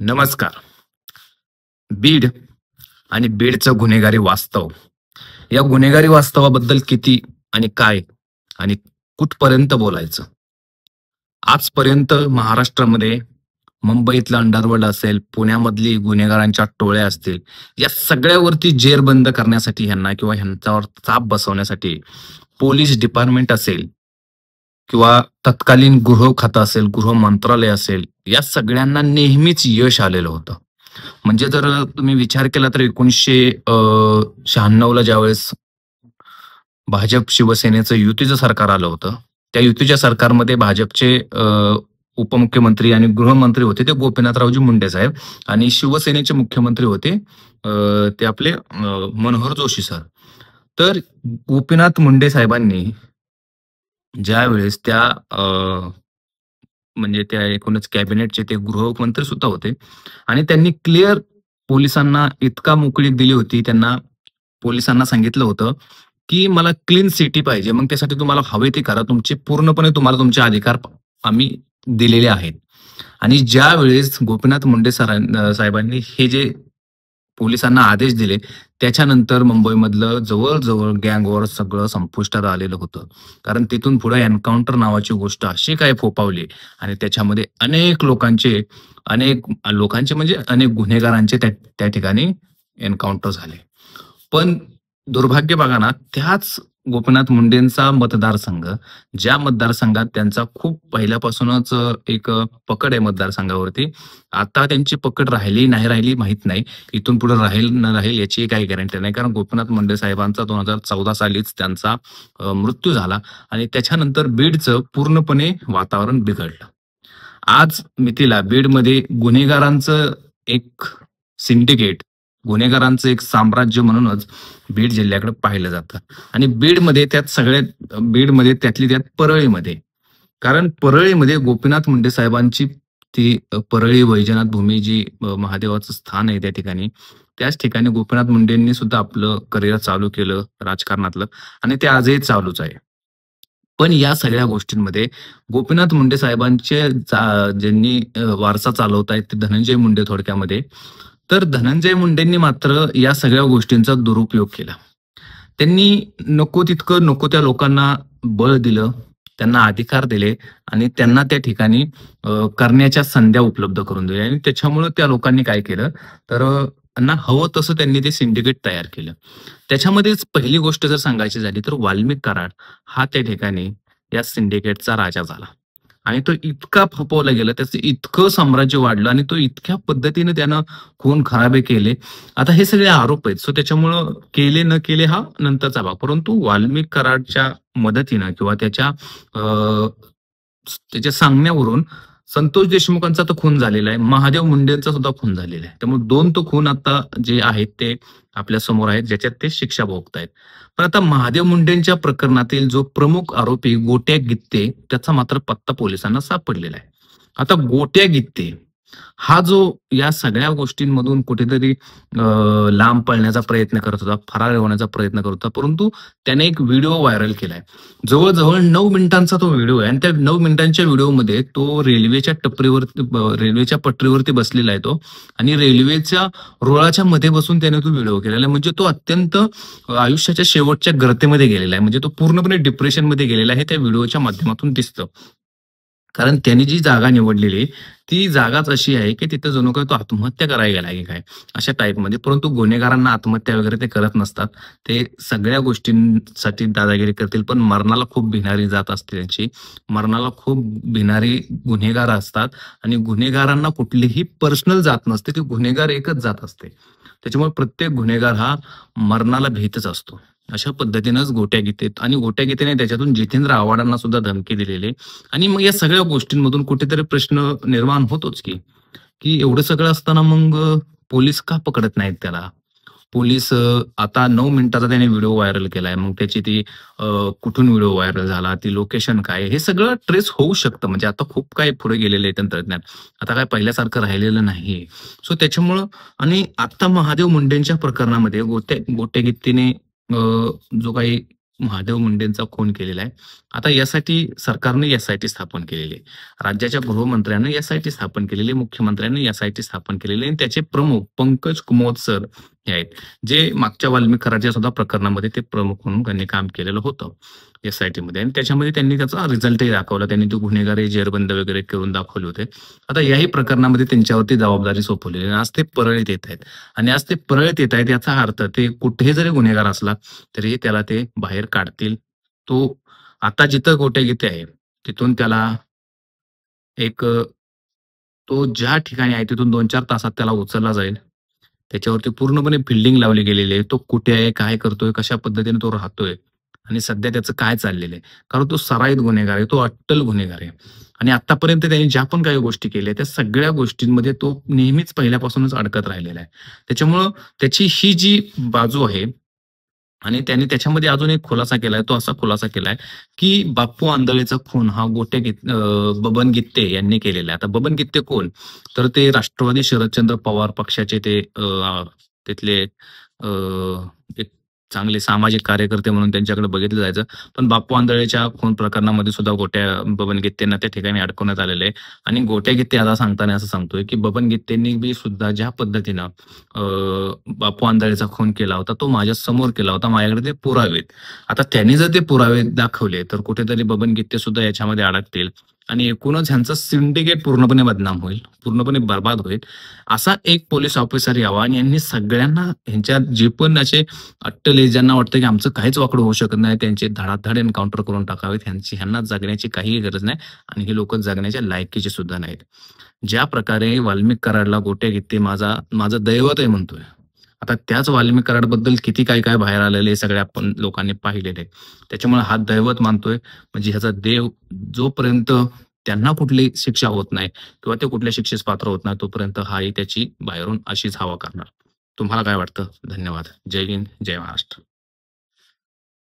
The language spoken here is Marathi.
नमस्कार. बीड आणि बीडचं गुन्हेगारी वास्तव. या गुन्हेगारी वास्तवाबद्दल किती आणि काय आणि कुठपर्यंत बोलायचं? आजपर्यंत महाराष्ट्रामध्ये मुंबईतलं अंडरवर्ल्ड असेल, पुण्यामधली गुन्हेगारांच्या टोळ्या असतील, या सगळ्यावरती जेरबंद करण्यासाठी ह्यांना किंवा ह्यांच्यावर चाप बसवण्यासाठी पोलीस डिपार्टमेंट असेल किंवा तत्कालीन गृह खातं असेल, गृह मंत्रालय असेल, या सगळ्यांना नेहमीच यश आलेलं होतं. म्हणजे जर तुम्ही विचार केला तर 1996ला ज्यावेळेस भाजप शिवसेनेचं युतीचं सरकार आलं होतं. त्या युतीच्या सरकारमध्ये भाजपचे उपमुख्यमंत्री आणि गृहमंत्री होते ते गोपीनाथरावजी मुंडे साहेब आणि शिवसेनेचे मुख्यमंत्री होते ते आपले मनोहर जोशी सर. तर गोपीनाथ मुंडे साहेबांनी ज्यावेळेस त्या म्हणजे त्या एकूणच कॅबिनेटचे ते गृहमंत्री सुद्धा होते आणि त्यांनी क्लिअर पोलिसांना इतका मोकळीक दिली होती. त्यांना पोलिसांना सांगितलं होतं, की मला क्लीन सिटी पाहिजे. मग त्यासाठी तुम्हाला हवे ते करा. तुमचे पूर्णपणे तुम्हाला तुमचे अधिकार आम्ही दिलेले आहेत. आणि ज्यावेळेस गोपीनाथ मुंडे साहेबांनी हे जे पोलिसांना आदेश दिले, त्याच्यानंतर मुंबईमधलं जवळ-जवळ गँग वॉर सगळं संपुष्टात आलेलं होतं. कारण तिथून पुढे एन्काउंटर नावाची गोष्ट अशी काय फोफावली आणि त्याच्यामध्ये अनेक लोकांचे म्हणजे अनेक गुन्हेगारांचे त्या त्या ठिकाणी एन्काउंटर झाले. पण दुर्भाग्य बघा ना, त्याच गोपीनाथ मुंडेंचा मतदारसंघ, ज्या मतदारसंघात त्यांचा खूप पहिल्यापासूनच एक पकड आहे मतदारसंघावरती. आता त्यांची पकड राहिली, नाही राहिली माहीत नाही. इथून पुढे राहील न राहील याची काही गॅरंटी नाही. कारण गोपीनाथ मुंडे साहेबांचा 2014 सालीच त्यांचा मृत्यू झाला आणि त्याच्यानंतर बीडचं पूर्णपणे वातावरण बिघडलं. आज मितीला बीडमध्ये गुन्हेगारांचं एक सिंडिकेट, गुन्हेगारांचं एक साम्राज्य म्हणूनच बीड जिल्ह्याकडे पाहिलं जातं. आणि बीडमध्ये त्यातली त्यात परळीमध्ये. कारण परळीमध्ये गोपीनाथ मुंडे साहेबांची ती परळी वैजनाथ भूमी जी महादेवाचं स्थान आहे त्या ठिकाणी. त्याच ठिकाणी गोपीनाथ मुंडेंनी सुद्धा आपलं करिअर चालू केलं राजकारणातलं आणि ते आजही चालूच आहे. पण या सगळ्या गोष्टींमध्ये गोपीनाथ मुंडे साहेबांचे ज्यांनी वारसा चालवतायत ते धनंजय मुंडे थोडक्यामध्ये. तर धनंजय मुंडेंनी मात्र या सगळ्या गोष्टींचा दुरुपयोग केला. त्यांनी नको तितकं नको त्या लोकांना बळ दिलं, त्यांना अधिकार दिले आणि त्यांना त्या ठिकाणी करण्याच्या संध्या उपलब्ध करून दिल्या आणि त्याच्यामुळं त्या लोकांनी काय केलं तर त्यांना हवं तसं त्यांनी ते सिंडिकेट तयार केलं. त्याच्यामध्येच पहिली गोष्ट जर सांगायची झाली तर वाल्मिक कराड हा त्या ठिकाणी या सिंडिकेटचा राजा झाला. आणि तो इतका फोपवला गेला, त्याचं इतकं साम्राज्य वाढलं आणि तो इतक्या पद्धतीने त्यानं खून खराबे केले. आता हे सगळे आरोप आहेत. सो त्याच्यामुळं केले न केले हा नंतरचा भाग. परंतु वाल्मिक कराडच्या मदतीनं किंवा त्याच्या सांगण्यावरून संतोष देशमुखांचा तर खून झालेला आहे. महादेव मुंडेंचा सुद्धा खून झालेला आहे. त्यामुळे 2 तो खून आता जे आहेत ते आपल्या समोर आहेत, ज्याच्यात ते शिक्षा भोगतायत. पण आता महादेव मुंडेंच्या प्रकरणातील जो प्रमुख आरोपी गोट्या गित्ते, त्याचा मात्र पत्ता पोलिसांना सापडलेला आहे. आता गोट्या गित्ते हा जो या सगळ्या गोष्टींमधून कुठेतरी लांब पळण्याचा प्रयत्न करत होता, फरार होण्याचा प्रयत्न करत होता. परंतु त्याने एक व्हिडिओ व्हायरल केलाय. जवळ-जवळ 9 मिनिटांचा तो व्हिडिओ आहे आणि त्या 9 मिनिटांच्या व्हिडिओमध्ये तो रेल्वेच्या पटरीवरती बसलेला आहे तो आणि रेल्वेच्या रुळाच्या मध्ये बसून त्याने तो व्हिडिओ केलेला आहे. म्हणजे तो अत्यंत आयुष्याच्या शेवटच्या गर्तेमध्ये गेलेला आहे. म्हणजे तो पूर्णपणे डिप्रेशनमध्ये गेलेला आहे. त्या व्हिडिओच्या माध्यमातून दिसतं. कारण त्याने जी जागा निवडलेली ती जागाच अशी आहे, की तिथं जणू काही तो आत्महत्या करायला गेला की काय, अशा टाईपमध्ये. परंतु गुन्हेगारांना आत्महत्या वगैरे ते करत नसतात. ते सगळ्या गोष्टींसाठी दादागिरी करतील, पण मरणाला खूप भिणारी जात असते त्यांची. मरणाला खूप भिणारी गुन्हेगार असतात आणि गुन्हेगारांना कुठलीही पर्सनल जात नसते, ती गुन्हेगार एकच जात असते. त्याच्यामुळे प्रत्येक गुन्हेगार हा मरणाला भीतच असतो. अशा पद्धतीनंच गोट्या गीतेत आणि गोट्या गीतेने त्याच्यातून जितेंद्र आव्हाडांना सुद्धा धमकी दिलेली. आणि मग या सगळ्या गोष्टींमधून कुठेतरी प्रश्न निर्माण होतोच की एवढं सगळं असताना मग पोलीस का पकडत नाहीत त्याला? पोलीस आता 9 मिनिटाचा त्याने व्हिडिओ व्हायरल केलाय. मग त्याची ती कुठून व्हिडिओ व्हायरल झाला, ती लोकेशन काय, हे सगळं ट्रेस होऊ शकतं. म्हणजे आता खूप काही पुढे गेलेलं आहे तंत्रज्ञान. आता काय पहिल्यासारखं राहिलेलं नाहीये. सो त्याच्यामुळं आणि आता महादेव मुंडेंच्या प्रकरणामध्ये गोट्या गित्तीने जो काही महादेव मुंडेंचा खून केलेला आहे. आता यासाठी सरकारने एस-आय-टी स्थापन केलेली आहे. राज्याच्या गृहमंत्र्यांनी एस-आय-टी स्थापन केलेली आहे. मुख्यमंत्र्यांनी एस-आय-टी स्थापन केलेली आहे आणि त्याचे प्रमुख पंकज कुमोद सर हे आहेत. जे मागच्या वाल्मिक कराडच्या सुद्धा प्रकरणामध्ये ते प्रमुख म्हणून त्यांनी काम केलेलं होतं एस-आय-टीमध्ये आणि त्याच्यामध्ये त्यांनी त्याचा रिझल्टही दाखवला. त्यांनी तो गुन्हेगारी जेरबंद वगैरे करून दाखवले होते. आता याही प्रकरणामध्ये त्यांच्यावरती जबाबदारी सोपवलेली आहे. आज ते परळीत येत आहेत आणि आज ते परळीत येत आहेत याचा अर्थ ते कुठेही जरी गुन्हेगार असला तरी त्याला ते बाहेर काढतील. तो आता जिथं गोटे-गीते आहे, तिथून त्याला एक तो ज्या ठिकाणी आहे तिथून 2-4 तासात त्याला उचलला जाईल. त्याच्यावरती पूर्णपणे फिल्डिंग लावली गेलेली आहे. तो कुठे आहे, काय करतोय, कशा पद्धतीने तो राहतोय आणि सध्या त्याचं काय चाललेलं आहे. कारण तो सराईत गुन्हेगार आहे, तो अट्टल गुन्हेगार आहे आणि आत्तापर्यंत त्याने ज्या पण काही गोष्टी केल्या, त्या सगळ्या गोष्टींमध्ये तो नेहमीच पहिल्यापासूनच अडकत राहिलेला आहे. त्याच्यामुळं त्याची ही जी बाजू आहे आणि त्याने त्याच्यामध्ये अजून एक खुलासा केलाय. तो असा खुलासा केलाय, की बाप्पू आंधळेचा खून हा बबन गित्ते यांनी केलेला आहे. आता बबन गित्ते कोण? तर ते राष्ट्रवादी शरदचंद्र पवार पक्षाचे ते तिथले अ, एक चांगले सामाजिक कार्यकर्ते म्हणून त्यांच्याकडे बघितलं जायचं. पण बाप्पू आंधळेच्या खून प्रकरणामध्ये सुद्धा बबन गित्तेंना त्या ठिकाणी अडकवण्यात आलेलं आहे आणि गोट्या गित्ते आता सांगताना असं सांगतोय, की बबन गित्तेंनी बी सुद्धा ज्या पद्धतीनं बापू आंधळेचा खून केला होता, तो माझ्या समोर केला होता. माझ्याकडे ते पुरावे आहेत. आता त्यांनी जर ते पुरावे दाखवले, तर कुठेतरी बबन गित्ते सुद्धा याच्यामध्ये अडकतील आणि एकूणच ह्यांचं सिंडिकेट पूर्णपणे बदनाम होईल, पूर्णपणे बरबाद होईल. असा एक पोलीस ऑफिसर यावा आणि यांनी सगळ्यांना ह्यांच्या जे पण असे अट्टल आहे, ज्यांना वाटतं की आमचं काहीच वाकडं होऊ शकत नाही, त्यांचे धडाधड एन्काउंटर करून टाकावेत. ह्यांना जगण्याची काहीही गरज नाही आणि हे लोकं जगण्याच्या लायकीचे सुद्धा नाहीत. ज्या प्रकारे वाल्मिक कराडला गोटे गित्ते माझं दैवत आहे म्हणतोय. आता त्याच वाल्मिक कराडबद्दल किती काय-काय बाहेर आलेलं आहे सगळ्या आपण लोकांनी पाहिलेलं आहे. त्याच्यामुळे हा दैवत मानतोय म्हणजे ह्याचा देव जोपर्यंत त्यांना कुठली शिक्षा होत नाही किंवा ते कुठल्या शिक्षेस पात्र होत नाही तोपर्यंत हाही त्याची बाहेरून अशीच हवा करणार. तुम्हाला काय वाटतं? धन्यवाद. जय हिंद, जय महाराष्ट्र.